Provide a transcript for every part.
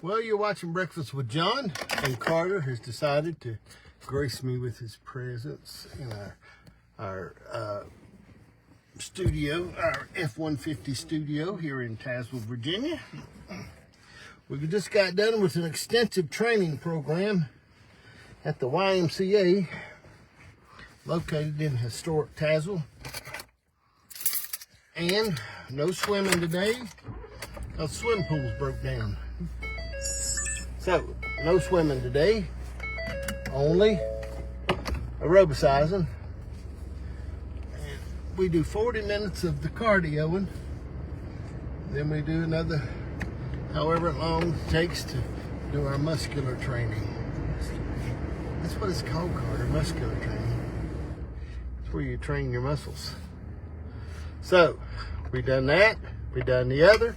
Well, you're watching Breakfast with John, and Carter has decided to grace me with his presence in our studio, our F-150 studio here in Tazewell, Virginia. We just got done with an extensive training program at the YMCA located in historic Tazewell. And no swimming today because swim pools broke down. So, no swimming today, only aerobicizing. And we do 40 minutes of the cardioing, then we do another however long it takes to do our muscular training. That's what it's called, Carter, muscular training. It's where you train your muscles. So, we done that, we done the other,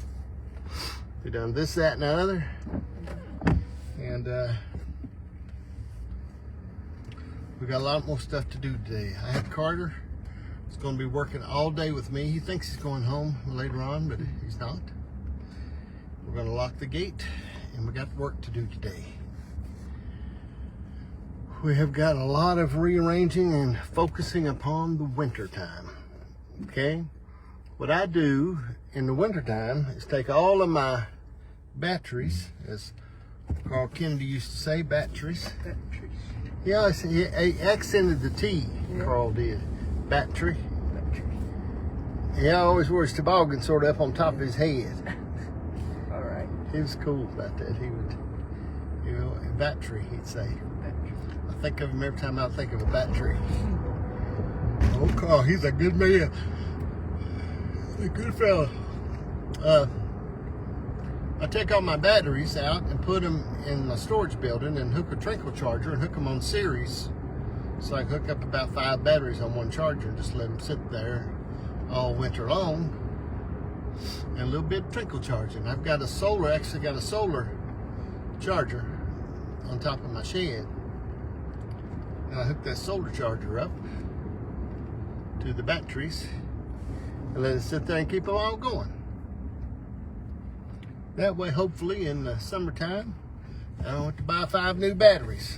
we done this, that, and the other. And we got a lot more stuff to do today. I have Carter. He's going to be working all day with me. He thinks he's going home later on, but he's not. We're going to lock the gate, and we got work to do today. We have got a lot of rearranging and focusing upon the winter time. Okay? What I do in the winter time is take all of my batteries, as Carl Kennedy used to say, batteries. Yeah, he accented the T, yeah. Carl did. Battery. He always wore his toboggan sort of up on top of his head. All right. He was cool about that. He would, you know, battery, he'd say. Battery. I think of him every time I think of a battery. Oh, Carl, he's a good man. A good fella. I take all my batteries out and put them in my storage building and hook a trickle charger and hook them on series. So I can hook up about 5 batteries on one charger and just let them sit there all winter long. And a little bit of trickle charging. I've got a solar, actually got a solar charger on top of my shed. And I hook that solar charger up to the batteries and let it sit there and keep them all going. That way, hopefully, in the summertime, I don't have to buy 5 new batteries.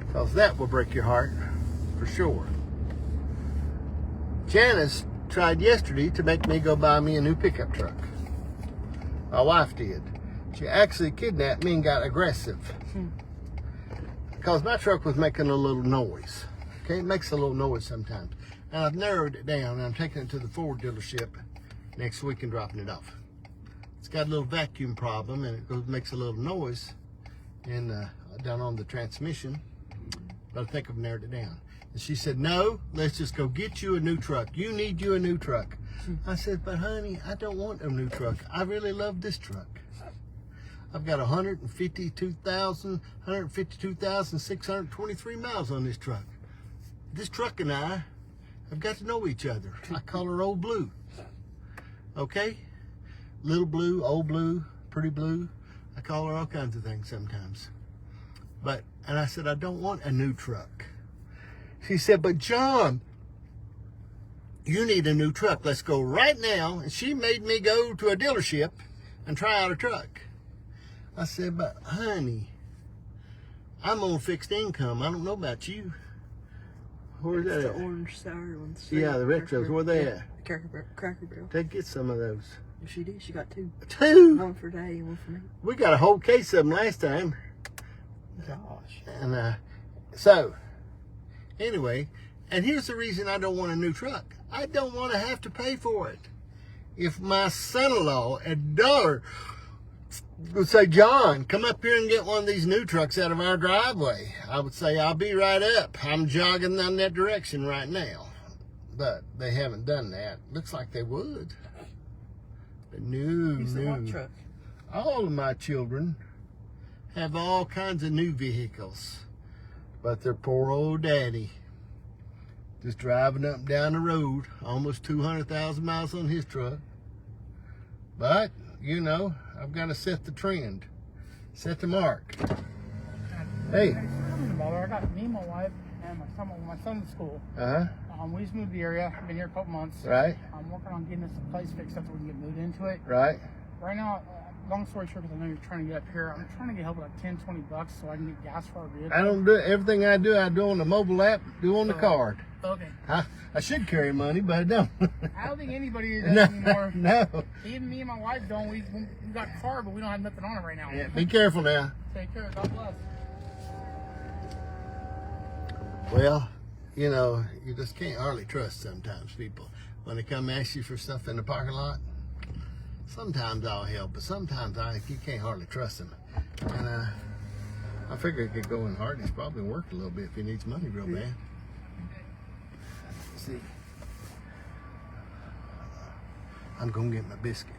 Because that will break your heart, for sure. Janice tried yesterday to make me go buy me a new pickup truck. My wife did. She actually kidnapped me and got aggressive. Because my truck was making a little noise. Okay, it makes a little noise sometimes. And I've narrowed it down, and I'm taking it to the Ford dealership next week and dropping it off. It's got a little vacuum problem, and it makes a little noise down on the transmission, but I think I've narrowed it down. And she said, no, let's just go get you a new truck. You need you a new truck. I said, but honey, I don't want a new truck. I really love this truck. I've got 152,623 miles on this truck. This truck and I have got to know each other. I call her Old Blue. Okay? Little Blue, Old Blue, Pretty Blue. I call her all kinds of things sometimes. And I said, I don't want a new truck. She said, but John, you need a new truck. Let's go right now. And she made me go to a dealership and try out a truck. I said, but honey, I'm on fixed income. I don't know about you. Where's that the at? orange sour ones. Yeah, the retros. Where they at? Cracker Barrel. Get some of those. She did. She got 2. 2? One for Daddy and one for me. We got a whole case of them last time. Gosh. And so, anyway, and here's the reason I don't want a new truck. I don't want to have to pay for it. If my son-in-law and daughter would say, John, come up here and get one of these new trucks out of our driveway, I would say, I'll be right up. I'm jogging down that direction right now. But they haven't done that. Looks like they would. But no. What truck? All of my children have all kinds of new vehicles. But their poor old daddy just driving up and down the road, almost 200,000 miles on his truck. But, you know, I've got to set the trend, set the mark. Hey. I got me, my wife, and my son's at school. We just moved to the area. I've been here a couple months. Right. I'm working on getting us a place fixed up so we can get moved into it. Right. Right now, long story short, because I know you're trying to get up here, I'm trying to get help with like $10, $20 so I can get gas for our vehicle. I don't do everything I do on the mobile app, do on the card. Okay. I should carry money, but I don't. I don't think anybody does anymore. No. Even me and my wife don't. We got a car, but we don't have nothing on it right now. Yeah, be careful now. Take care. God bless. Well, you know, you just can't hardly trust sometimes people. When they come ask you for stuff in the parking lot, sometimes I'll help, but sometimes you can't hardly trust them. And I figure it could go in Hardy's, probably work a little bit if he needs money real bad. Let's see. I'm gonna get my biscuit.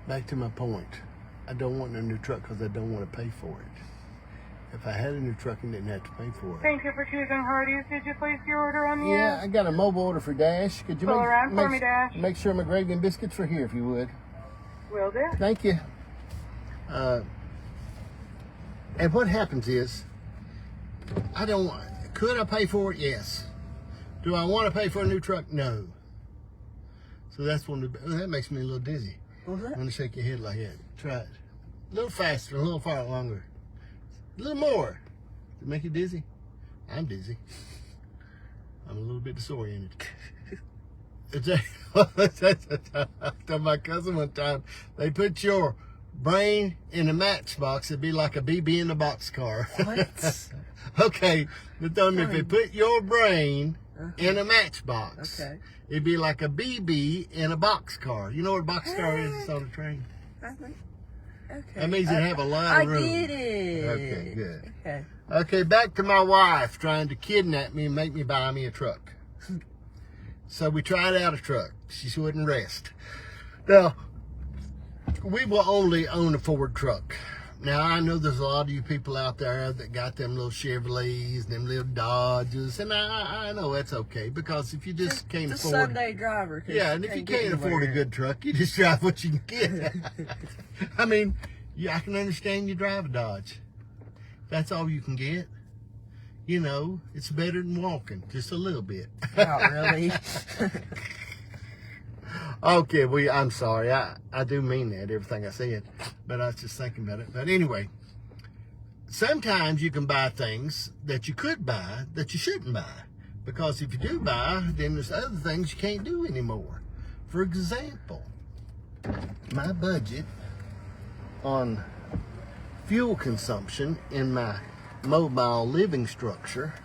Back to my point. I don't want a new truck because I don't want to pay for it. If I had a new truck and didn't have to pay for it. Thank you for choosing Hardee's. Did you place your order on the Yeah, I got a mobile order for Dash. Could you Pull around for me, Dash. make sure my gravy and biscuits are here if you would? Will do. Thank you. And what happens is, could I pay for it? Yes. Do I want to pay for a new truck? No. So that's that makes me a little dizzy. What's that? I'm gonna shake your head like that. Try it. A little faster, a little far longer. A little more. Does it make you dizzy? I'm dizzy. I'm a little bit disoriented. I told my cousin one time, they put your brain in a matchbox, it'd be like a BB in a boxcar. What? Okay, they told me if they put your brain in a matchbox, it'd be like a BB in a boxcar. You know what a boxcar is? It's on a train. I think. Okay. That means you have a lot of room. I get it. Okay, good. Okay. Okay, back to my wife trying to kidnap me and make me buy me a truck. So we tried out a truck. She wouldn't rest. Now, we will only own a Ford truck. Now, I know there's a lot of you people out there that got them little Chevrolets and them little Dodges, and I know that's okay, because if you just can't afford... Sunday driver. Yeah, and if you can't afford a good truck, you just drive what you can get. I mean, I can understand you drive a Dodge. That's all you can get. You know, it's better than walking, just a little bit. Not really. Okay, well, I'm sorry. I do mean that, everything I said, but I was just thinking about it. But anyway, sometimes you can buy things that you could buy that you shouldn't buy, because if you do buy, then there's other things you can't do anymore. For example, my budget on fuel consumption in my mobile living structure,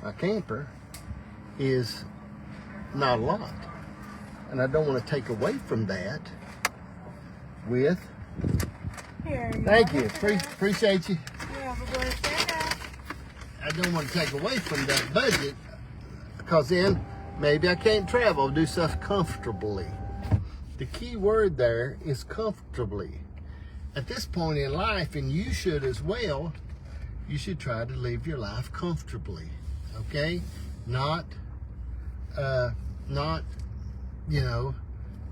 my camper, is not a lot. And I don't want to take away from that with... Here you Thank are. you. Appreciate you. You have a blessed day. I don't want to take away from that budget, because then maybe I can't travel, do stuff comfortably. The key word there is comfortably. At this point in life, and you should as well, you should try to live your life comfortably, okay? Not, you know,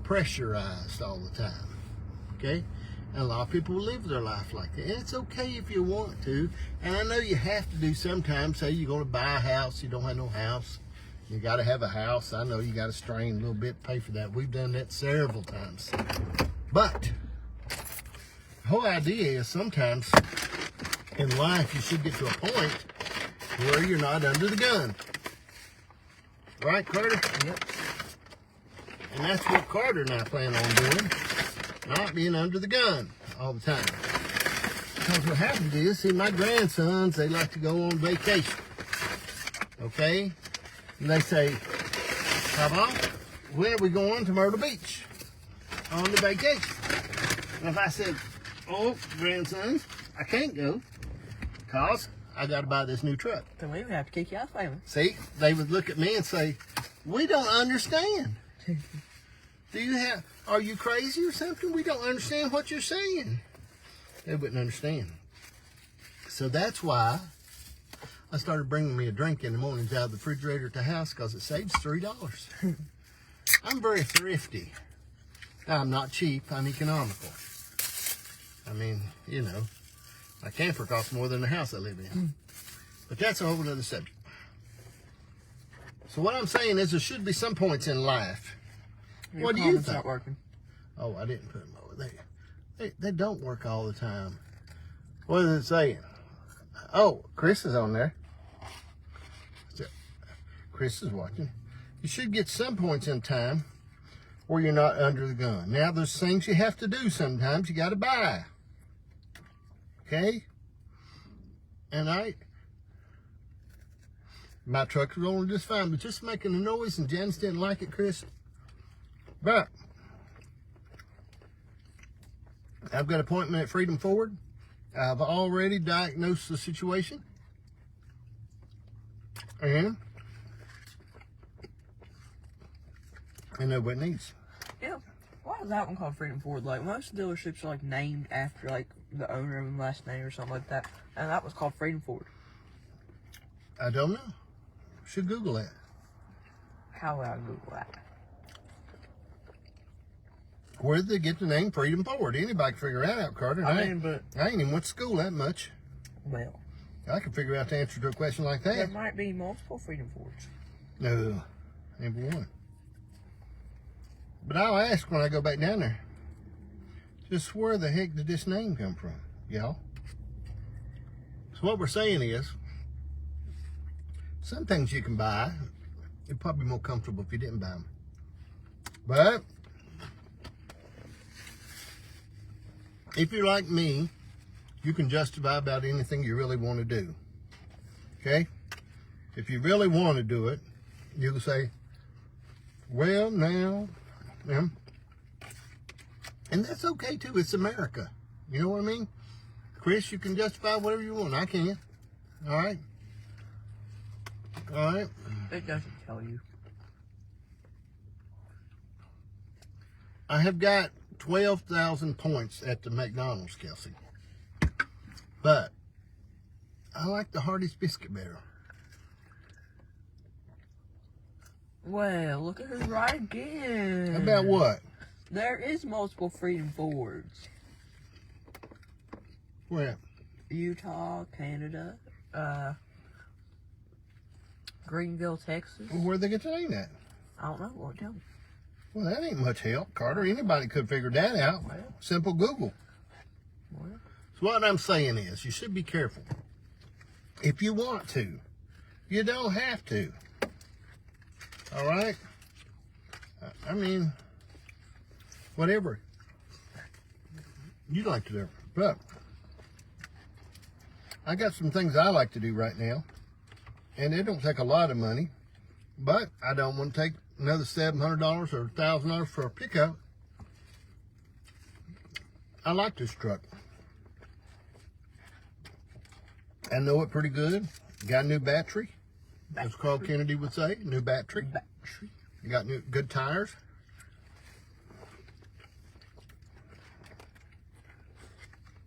pressurized all the time, okay? And a lot of people live their life like that. And it's okay if you want to. And I know you have to do sometimes. Say you're going to buy a house, you don't have no house. You got to have a house. I know you got to strain a little bit to pay for that. We've done that several times. But the whole idea is sometimes in life you should get to a point where you're not under the gun. Right, Carter? Yep. And that's what Carter and I plan on doing. Not being under the gun all the time. Because what happens is, see, my grandsons, they like to go on vacation. Okay? And they say, Papa, when are we going to Myrtle Beach? On the vacation. And if I said, oh, grandsons, I can't go, because I got to buy this new truck. So we would have to kick you out of family. See, they would look at me and say, we don't understand. Are you crazy or something? We don't understand what you're saying. They wouldn't understand. So that's why I started bringing me a drink in the mornings out of the refrigerator at the house, because it saves $3. I'm very thrifty. Now, I'm not cheap, I'm economical. I mean, you know, my camper costs more than the house I live in. But that's a whole other subject. So what I'm saying is there should be some points in life. Your What do you comments think? not working. Oh, I didn't put them over there. They don't work all the time. What is it saying? Oh, Chris is on there. Chris is watching. You should get some points in time where you're not under the gun. Now, there's things you have to do sometimes. You got to buy. Okay? And my truck was going just fine, but just making a noise, and Janice didn't like it, Chris. But I've got an appointment at Freedom Ford. I've already diagnosed the situation. And I know what it needs. Yeah. Why is that one called Freedom Ford? Like, most dealerships are, like, named after, like, the owner of the last name or something like that. And that was called Freedom Ford. I don't know. Should Google that. How would I Google that? Where did they get the name Freedom Ford? Anybody can figure that out, Carter. I ain't even went to school that much. Well, I can figure out the answer to a question like that. there might be multiple Freedom Fords. No, number one. But I'll ask when I go back down there. Just where the heck did this name come from, y'all? So what we're saying is, some things you can buy, it'd probably be more comfortable if you didn't buy them. But if you're like me, you can justify about anything you really want to do. Okay? If you really want to do it, you can say, well, now, and that's okay too. It's America. You know what I mean? Chris, you can justify whatever you want. I can. All right? All right? It doesn't tell you. I have got 12,000 points at the McDonald's, Kelsey. But I like the Hardee's biscuit better. Well, look at who's right again. About what? There is multiple Freedom Fords. Where at? Utah, Canada, Greenville, Texas. Well, where'd they get the name at? I don't know. Won't tell me. Well, that ain't much help, Carter. Anybody could figure that out. Well. Simple Google. Well. So what I'm saying is, you should be careful. If you want to, you don't have to. All right? I mean, whatever you like to do. But I got some things I like to do right now, and it don't take a lot of money, but I don't want to take another $700 or $1,000 for a pickup. I like this truck. I know it pretty good. Got a new battery. As Carl Kennedy would say, new battery. You got new good tires.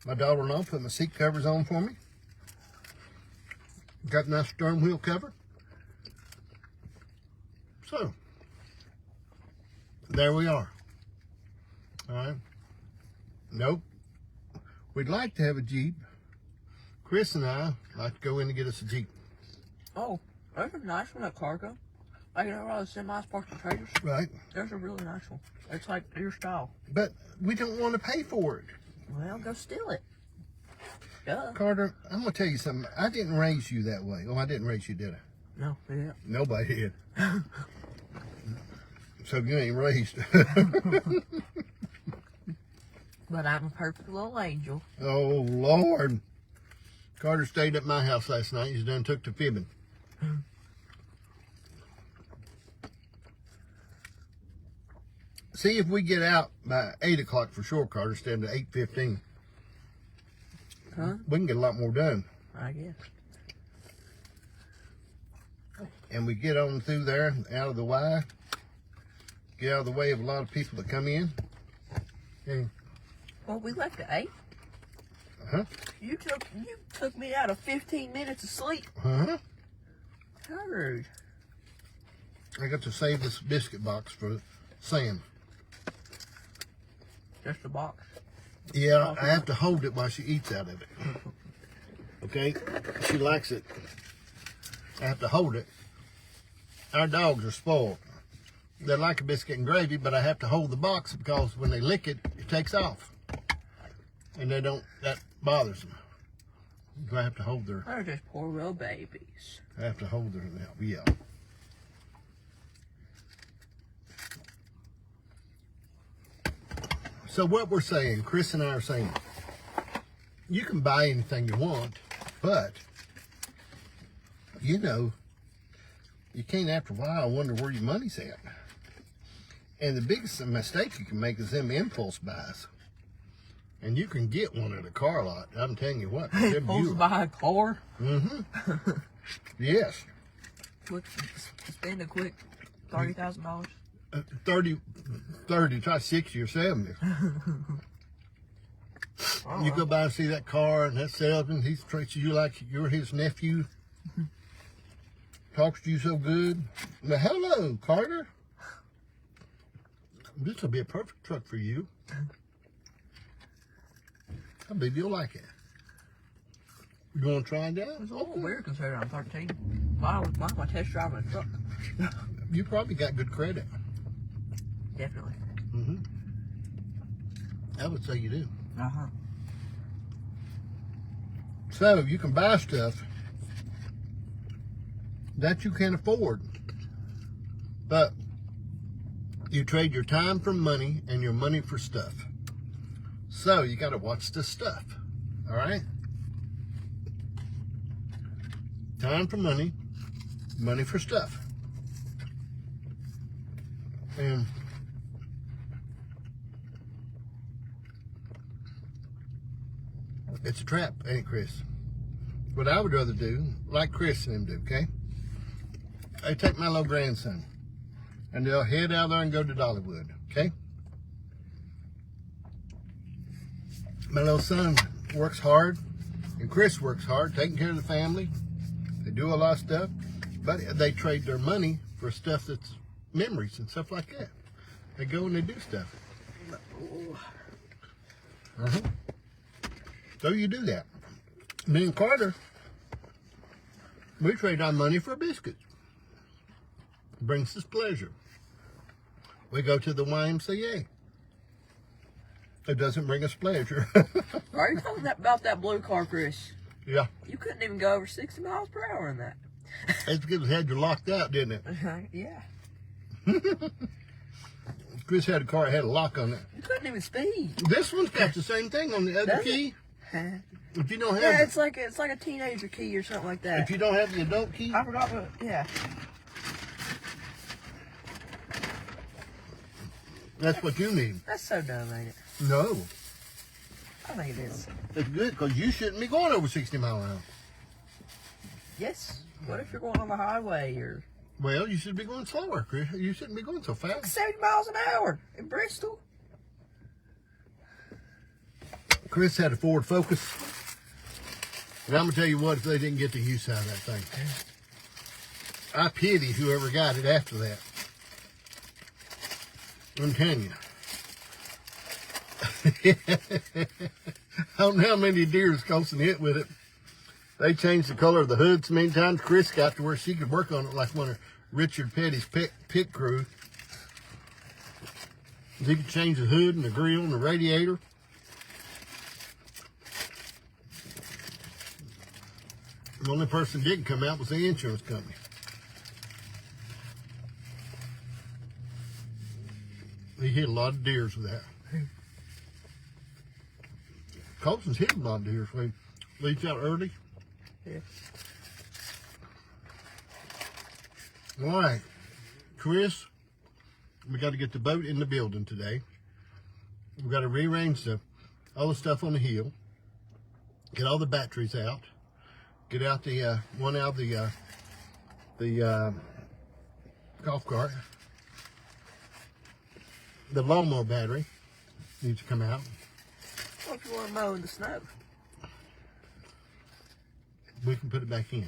My daughter-in-law put my seat covers on for me. Got a nice stern wheel cover. So, there we are. All right. Nope. We'd like to have a Jeep. Chris and I like to go in and get us a Jeep. Oh, there's a nice one at Cargo. Like, you know, all the semis parked in trailers. Right. There's a really nice one. It's like your style. But we don't want to pay for it. Well, go steal it. Duh. Carter, I'm going to tell you something. I didn't raise you that way. Oh, I didn't raise you, did I? No, yeah. Nobody did. So you ain't raised. But I'm a perfect little angel. Oh, Lord. Carter stayed at my house last night. He's done took to fibbing. See if we get out by 8 o'clock for sure, Carter, instead of 8:15. Huh? We can get a lot more done. I guess. And we get on through there, out of the way. Get out of the way of a lot of people that come in. And, Well, we left at 8. huh? You took me out of 15 minutes of sleep. Huh? How rude. I got to save this biscuit box for Sam. Just a box. Yeah, I have to hold it while she eats out of it. Okay? She likes it I have to hold it. Our dogs are spoiled. They like a biscuit and gravy, but I have to hold the box because when they lick it, it takes off. And they don't, that bothers them. I have to hold their... They're just poor little babies. I have to hold their, yeah. So what we're saying, Chris and I are saying, you can buy anything you want, but, you know, you can't after a while wonder where your money's at. And the biggest mistake you can make is them impulse buys. And you can get one at a car lot. I'm telling you what. They're Supposed to beautiful. buy a car? Mm-hmm. Yes. Spend a quick $30,000. 30, try 60 or 70. You go by and see that car and that salesman, he treats you like you're his nephew. Talks to you so good. Well, hello, Carter. This will be a perfect truck for you. I believe you'll like it. You want to try it out? It's a little weird considering I'm 13. Why am I test driving a truck? You probably got good credit. Definitely. Mm-hmm. I would say you do. Uh-huh. So you can buy stuff that you can afford, but you trade your time for money and your money for stuff. So you got to watch the stuff, all right? Time for money, money for stuff. And it's a trap, ain't it, Chris? What I would rather do, like Chris and them do, okay? I take my little grandson, and they'll head out there and go to Dollywood, okay? My little son works hard, and Chris works hard, taking care of the family. They do a lot of stuff, but they trade their money for stuff that's memories and stuff like that. They go and they do stuff. Uh-huh. So you do that. Me and Carter, we trade our money for biscuits. Brings us pleasure. We go to the YMCA. It doesn't bring us pleasure. Are you talking about that blue car, Chris? Yeah. You couldn't even go over 60 miles per hour in that. It's because it had you locked out, didn't it? Yeah. Chris had a car that had a lock on it. You couldn't even speed. This one's got the same thing on the other Does key. If you don't have Yeah, it's like a teenager key or something like that. if you don't have the adult key, I forgot what. Yeah. that's what you need. That's so dumb, ain't it? No. I think it is. It's good because you shouldn't be going over 60 miles an hour. Yes. What if you're going on the highway or Well, you should be going slower, Chris. You shouldn't be going so fast. 70 miles an hour in Bristol? Chris had a Ford Focus. And I'm going to tell you what, if they didn't get the use out of that thing. I pity whoever got it after that. I'm telling you. I don't know how many deers Colson hit with it. They changed the color of the hood so many times. Chris got to where she could work on it like one of Richard Petty's pit crew. He could change the hood and the grill and the radiator. The only person that didn't come out was the insurance company. He hit a lot of deers with that. Colson's hit a lot of deers. We leaves out early. Yeah. All right, Chris, we got to get the boat in the building today. We got to rearrange all the stuff on the hill. Get all the batteries out. Get out the one out of the golf cart. The lawnmower battery needs to come out. What if you want to mow in the snow? We can put it back in.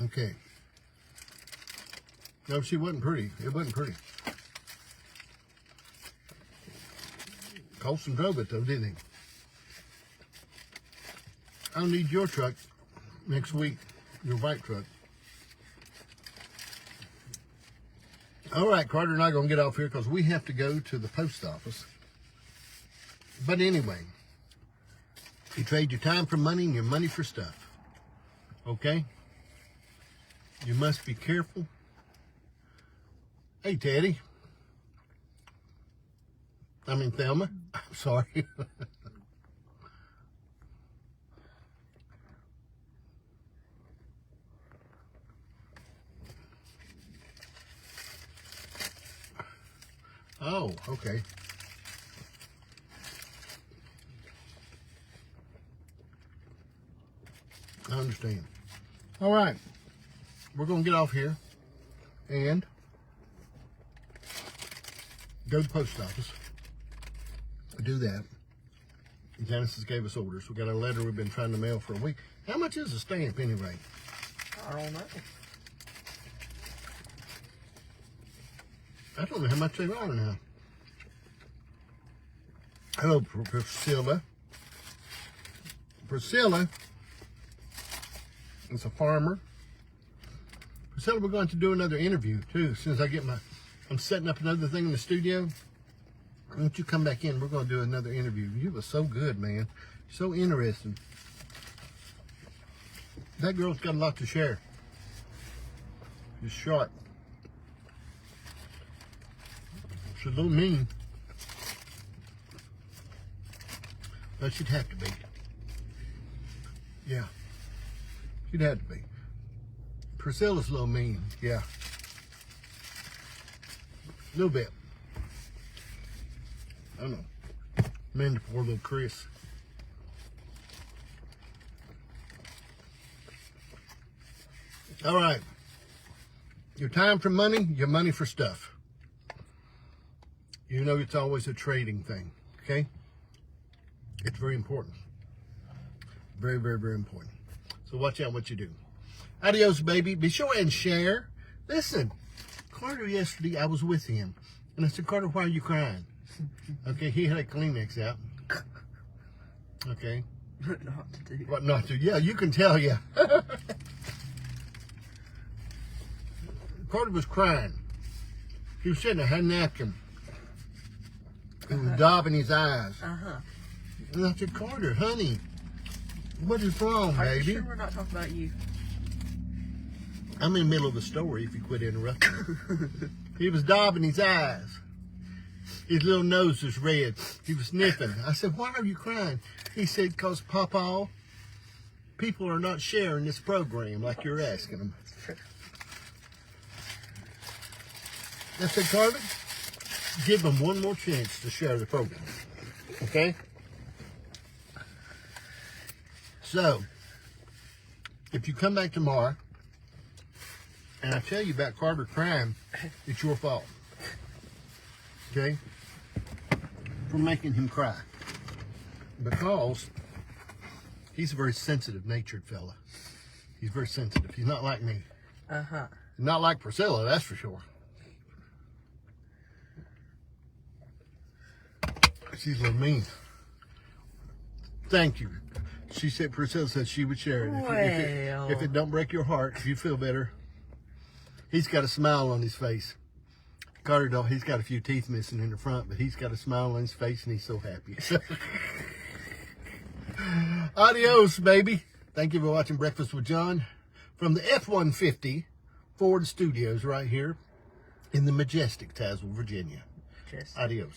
Okay. No, she wasn't pretty. It wasn't pretty. Colson drove it though, didn't he? I'll need your truck next week, your white truck. All right, Carter and I are going to get off here because we have to go to the post office. But anyway, you trade your time for money and your money for stuff. Okay? You must be careful. Hey, Teddy. I mean, Thelma. I'm sorry. Oh, okay. I understand. All right. We're going to get off here and go to the post office. Do that. Genesis gave us orders. We got a letter we've been trying to mail for a week. How much is a stamp anyway? I don't know. I don't know how much they are now. Hello, Priscilla. Priscilla is a farmer. Priscilla, we're going to do another interview too. As soon as I get I'm setting up another thing in the studio. Why don't you come back in? We're going to do another interview. You were so good, man. So interesting. That girl's got a lot to share. She's sharp. She's a little mean. But she'd have to be. Yeah. She'd have to be. Priscilla's a little mean. Yeah. A little bit. I don't know. Man, the poor little Chris. All right. Your time for money, your money for stuff. You know it's always a trading thing, okay? It's very important. Very, very, very important. So watch out what you do. Adios, baby. Be sure and share. Listen, Carter yesterday, I was with him. And I said, Carter, why are you crying? Okay, he had a Kleenex out. Okay. What not to do. What not to? Yeah, you can tell, yeah. Carter was crying. He was sitting there, had a napkin. He was daubing his eyes. And I said, Carter, honey, what is wrong, Are baby? you sure we're not talking about you? I'm in the middle of a story if you quit interrupting. He was daubing his eyes. His little nose was red. He was sniffing. I said, why are you crying? He said, because, Papa, people are not sharing this program like you're asking them. I said, Carter, give them one more chance to share the program. Okay? So, if you come back tomorrow and I tell you about Carter crying, it's your fault. Okay? For making him cry. Because he's a very sensitive-natured fella. He's very sensitive. He's not like me. Not like Priscilla, that's for sure. She's a little mean. Thank you. She said, Priscilla said she would share it. If it don't break your heart, if you feel better. He's got a smile on his face. Carter, though, he's got a few teeth missing in the front, but he's got a smile on his face and he's so happy. Adios, baby. Thank you for watching Breakfast with John from the F-150 Ford Studios right here in the majestic Tazewell, Virginia. Adios.